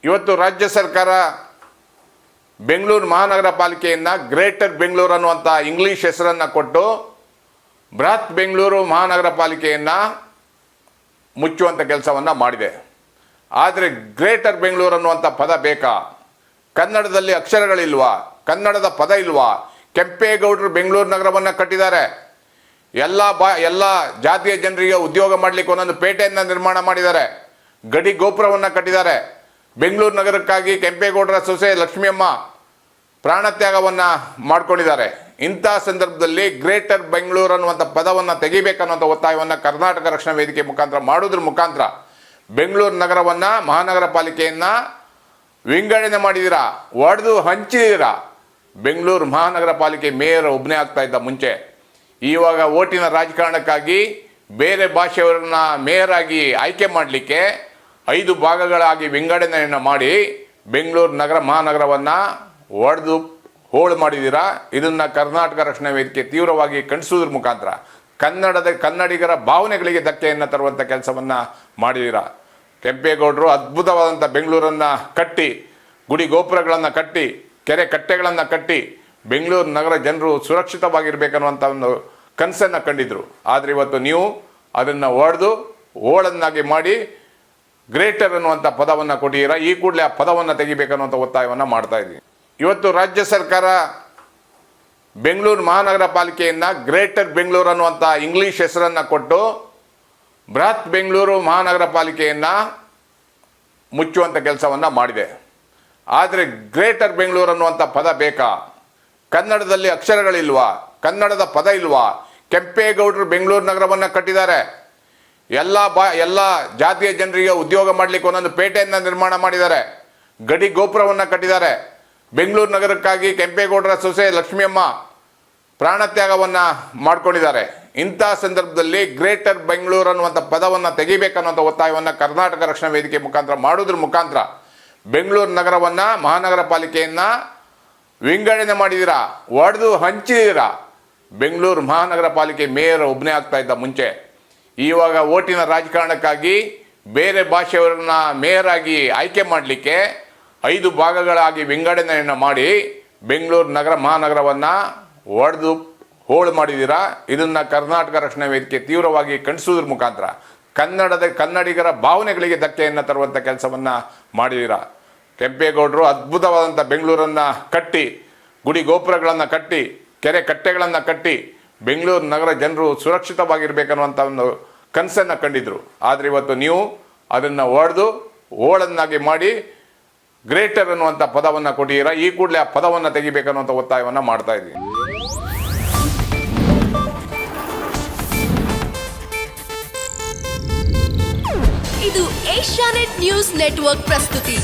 ಇವತ್ತು ರಾಜ್ಯ ಸರ್ಕಾರ ಬೆಂಗಳೂರು ಮಹಾನಗರ ಪಾಲಿಕೆಯನ್ನು ಗ್ರೇಟರ್ ಬೆಂಗಳೂರು ಅನ್ನುವಂಥ ಇಂಗ್ಲೀಷ್ ಹೆಸರನ್ನು ಕೊಟ್ಟು ಬೃಹತ್ ಬೆಂಗಳೂರು ಮಹಾನಗರ ಪಾಲಿಕೆಯನ್ನು ಮುಚ್ಚುವಂಥ ಕೆಲಸವನ್ನು ಮಾಡಿದೆ. ಆದರೆ ಗ್ರೇಟರ್ ಬೆಂಗಳೂರು ಅನ್ನುವಂಥ ಪದ ಬೇಕಾ? ಕನ್ನಡದಲ್ಲಿ ಅಕ್ಷರಗಳಿಲ್ವಾ? ಕನ್ನಡದ ಪದ ಇಲ್ವಾ? ಕೆಂಪೇಗೌಡರು ಬೆಂಗಳೂರು ನಗರವನ್ನು ಕಟ್ಟಿದ್ದಾರೆ. ಎಲ್ಲ ಜಾತಿಯ ಜನರಿಗೆ ಉದ್ಯೋಗ ಮಾಡಲಿಕ್ಕೆ ಒಂದೊಂದು ಪೇಟೆಯನ್ನು ನಿರ್ಮಾಣ ಮಾಡಿದ್ದಾರೆ. ಗಡಿ ಗೋಪುರವನ್ನು ಕಟ್ಟಿದ್ದಾರೆ. ಬೆಂಗಳೂರು ನಗರಕ್ಕಾಗಿ ಕೆಂಪೇಗೌಡರ ಸೊಸೆ ಲಕ್ಷ್ಮಿಯಮ್ಮ ಪ್ರಾಣತ್ಯಾಗವನ್ನು ಮಾಡಿಕೊಂಡಿದ್ದಾರೆ. ಇಂಥ ಸಂದರ್ಭದಲ್ಲಿ ಗ್ರೇಟರ್ ಬೆಂಗಳೂರು ಅನ್ನುವಂಥ ಪದವನ್ನು ತೆಗಿಬೇಕನ್ನುವಂಥ ಒತ್ತಾಯವನ್ನು ಕರ್ನಾಟಕ ರಕ್ಷಣಾ ವೇದಿಕೆ ಮುಖಾಂತರ ಮಾಡೋದ್ರ ಮುಖಾಂತರ ಬೆಂಗಳೂರು ನಗರವನ್ನು ಮಹಾನಗರ ಪಾಲಿಕೆಯನ್ನು ವಿಂಗಡಣೆ ಮಾಡಿದ್ದೀರಾ, ಒಡೆದು ಹಂಚಿದ್ದೀರಾ. ಬೆಂಗಳೂರು ಮಹಾನಗರ ಪಾಲಿಕೆ ಮೇಯರ್ ಒಬ್ಬನೇ ಆಗ್ತಾ ಇದ್ದ ಮುಂಚೆ. ಇವಾಗ ಓಟಿನ ರಾಜಕಾರಣಕ್ಕಾಗಿ ಬೇರೆ ಭಾಷೆಯವರನ್ನ ಮೇಯರ್ ಆಗಿ ಆಯ್ಕೆ ಮಾಡಲಿಕ್ಕೆ 5 ಭಾಗಗಳಾಗಿ ವಿಂಗಡಣೆಯನ್ನು ಮಾಡಿ ಬೆಂಗಳೂರು ನಗರ ಮಹಾನಗರವನ್ನು ಒಡೆದು ಹೋಳು ಮಾಡಿದ್ದೀರಾ. ಇದನ್ನು ಕರ್ನಾಟಕ ರಕ್ಷಣಾ ವೇದಿಕೆ ತೀವ್ರವಾಗಿ ಖಂಡಿಸುವುದ್ರ ಮುಖಾಂತರ ಕನ್ನಡಿಗರ ಭಾವನೆಗಳಿಗೆ ಧಕ್ಕೆಯನ್ನು ತರುವಂಥ ಕೆಲಸವನ್ನು ಮಾಡಿದ್ದೀರಾ. ಕೆಂಪೇಗೌಡರು ಅದ್ಭುತವಾದಂಥ ಬೆಂಗಳೂರನ್ನು ಕಟ್ಟಿ, ಗುಡಿ ಗೋಪುರಗಳನ್ನು ಕಟ್ಟಿ, ಕೆರೆ ಕಟ್ಟೆಗಳನ್ನು ಕಟ್ಟಿ ಬೆಂಗಳೂರು ನಗರ ಜನರು ಸುರಕ್ಷಿತವಾಗಿರಬೇಕನ್ನುವಂಥ ಒಂದು ಕನಸನ್ನು ಕಂಡಿದ್ರು. ಆದರೆ ಇವತ್ತು ನೀವು ಅದನ್ನು ಒಡೆದು ಹೋಳನ್ನಾಗಿ ಮಾಡಿ ಗ್ರೇಟರ್ ಅನ್ನುವಂಥ ಪದವನ್ನು ಕೊಟ್ಟಿದ್ದೀರಾ. ಈ ಕೂಡಲೇ ಆ ಪದವನ್ನು ತೆಗಿಬೇಕನ್ನುವಂಥ ಒತ್ತಾಯವನ್ನು ಮಾಡ್ತಾ ಇದ್ದೀವಿ. ಇವತ್ತು ರಾಜ್ಯ ಸರ್ಕಾರ ಬೆಂಗಳೂರು ಮಹಾನಗರ ಪಾಲಿಕೆಯನ್ನು ಗ್ರೇಟರ್ ಬೆಂಗಳೂರು ಅನ್ನುವಂಥ ಇಂಗ್ಲೀಷ್ ಹೆಸರನ್ನು ಕೊಟ್ಟು ಬೃಹತ್ ಬೆಂಗಳೂರು ಮಹಾನಗರ ಪಾಲಿಕೆಯನ್ನು ಮುಚ್ಚುವಂಥ ಕೆಲಸವನ್ನು ಮಾಡಿದೆ. ಆದರೆ ಗ್ರೇಟರ್ ಬೆಂಗಳೂರು ಅನ್ನುವಂಥ ಪದ ಬೇಕಾ? ಕನ್ನಡದಲ್ಲಿ ಅಕ್ಷರಗಳಿಲ್ವಾ? ಕನ್ನಡದ ಪದ ಇಲ್ವಾ? ಕೆಂಪೇಗೌಡರು ಬೆಂಗಳೂರು ನಗರವನ್ನು ಕಟ್ಟಿದ್ದಾರೆ. ಎಲ್ಲ ಜಾತಿಯ ಜನರಿಗೆ ಉದ್ಯೋಗ ಮಾಡಲಿಕ್ಕೆ ಒಂದೊಂದು ಪೇಟೆಯನ್ನು ನಿರ್ಮಾಣ ಮಾಡಿದ್ದಾರೆ. ಗಡಿ ಗೋಪುರವನ್ನು ಕಟ್ಟಿದ್ದಾರೆ. ಬೆಂಗಳೂರು ನಗರಕ್ಕಾಗಿ ಕೆಂಪೇಗೌಡರ ಸೊಸೆ ಲಕ್ಷ್ಮಿಯಮ್ಮ ಪ್ರಾಣತ್ಯಾಗವನ್ನು ಮಾಡಿಕೊಂಡಿದ್ದಾರೆ. ಇಂಥ ಸಂದರ್ಭದಲ್ಲಿ ಗ್ರೇಟರ್ ಬೆಂಗಳೂರು ಅನ್ನುವಂಥ ಪದವನ್ನು ತೆಗಿಬೇಕನ್ನುವಂಥ ಒತ್ತಾಯವನ್ನು ಕರ್ನಾಟಕ ರಕ್ಷಣಾ ವೇದಿಕೆ ಮುಖಾಂತರ ಮಾಡೋದ್ರ ಮುಖಾಂತರ ಬೆಂಗಳೂರು ನಗರವನ್ನು ಮಹಾನಗರ ಪಾಲಿಕೆಯನ್ನು ವಿಂಗಡಣೆ ಮಾಡಿದ್ದೀರಾ, ಒಡೆದು ಹಂಚಿದ್ದೀರಾ. ಬೆಂಗಳೂರು ಮಹಾನಗರ ಪಾಲಿಕೆ ಮೇಯರ್ ಒಬ್ಬನೇ ಆಗ್ತಾ ಇದ್ದ ಮುಂಚೆ. ಇವಾಗ ಓಟಿನ ರಾಜಕಾರಣಕ್ಕಾಗಿ ಬೇರೆ ಭಾಷೆಯವರನ್ನ ಮೇಯರ್ ಆಗಿ ಆಯ್ಕೆ ಮಾಡಲಿಕ್ಕೆ 5 ಭಾಗಗಳಾಗಿ ವಿಂಗಡಣೆಯನ್ನು ಮಾಡಿ ಬೆಂಗಳೂರು ನಗರ ಮಹಾನಗರವನ್ನು ಒಡೆದು ಹೋಳು ಮಾಡಿದ್ದೀರಾ. ಇದನ್ನು ಕರ್ನಾಟಕ ರಕ್ಷಣಾ ವೇದಿಕೆ ತೀವ್ರವಾಗಿ ಖಂಡಿಸುವುದ್ರ ಮುಖಾಂತರ ಕನ್ನಡಿಗರ ಭಾವನೆಗಳಿಗೆ ಧಕ್ಕೆಯನ್ನು ತರುವಂಥ ಕೆಲಸವನ್ನು ಮಾಡಿದ್ದೀರಾ. ಕೆಂಪೇಗೌಡರು ಅದ್ಭುತವಾದಂಥ ಬೆಂಗಳೂರನ್ನು ಕಟ್ಟಿ, ಗುಡಿ ಗೋಪುರಗಳನ್ನು ಕಟ್ಟಿ, ಕೆರೆ ಕಟ್ಟೆಗಳನ್ನು ಕಟ್ಟಿ ಬೆಂಗಳೂರು ನಗರ ಜನರು ಸುರಕ್ಷಿತವಾಗಿರಬೇಕನ್ನುವಂಥ ಒಂದು ಕನಸನ್ನು ಕಂಡಿದ್ರು. ಆದರೆ ಇವತ್ತು ನೀವು ಅದನ್ನು ಒಡೆದು ಹೋಳನ್ನಾಗಿ ಮಾಡಿ ಗ್ರೇಟರ್ ಅನ್ನುವಂಥ ಪದವನ್ನು ಕೊಟ್ಟಿದ್ದೀರಾ. ಈ ಕೂಡಲೇ ಆ ಪದವನ್ನು ತೆಗಿಬೇಕನ್ನುವಂಥ ಒತ್ತಾಯವನ್ನು ಮಾಡ್ತಾ ಇದ್ದೀವಿ. ಇದು ಏಷ್ಯಾನೆಟ್ ನ್ಯೂಸ್ ನೆಟ್ವರ್ಕ್ ಪ್ರಸ್ತುತಿ.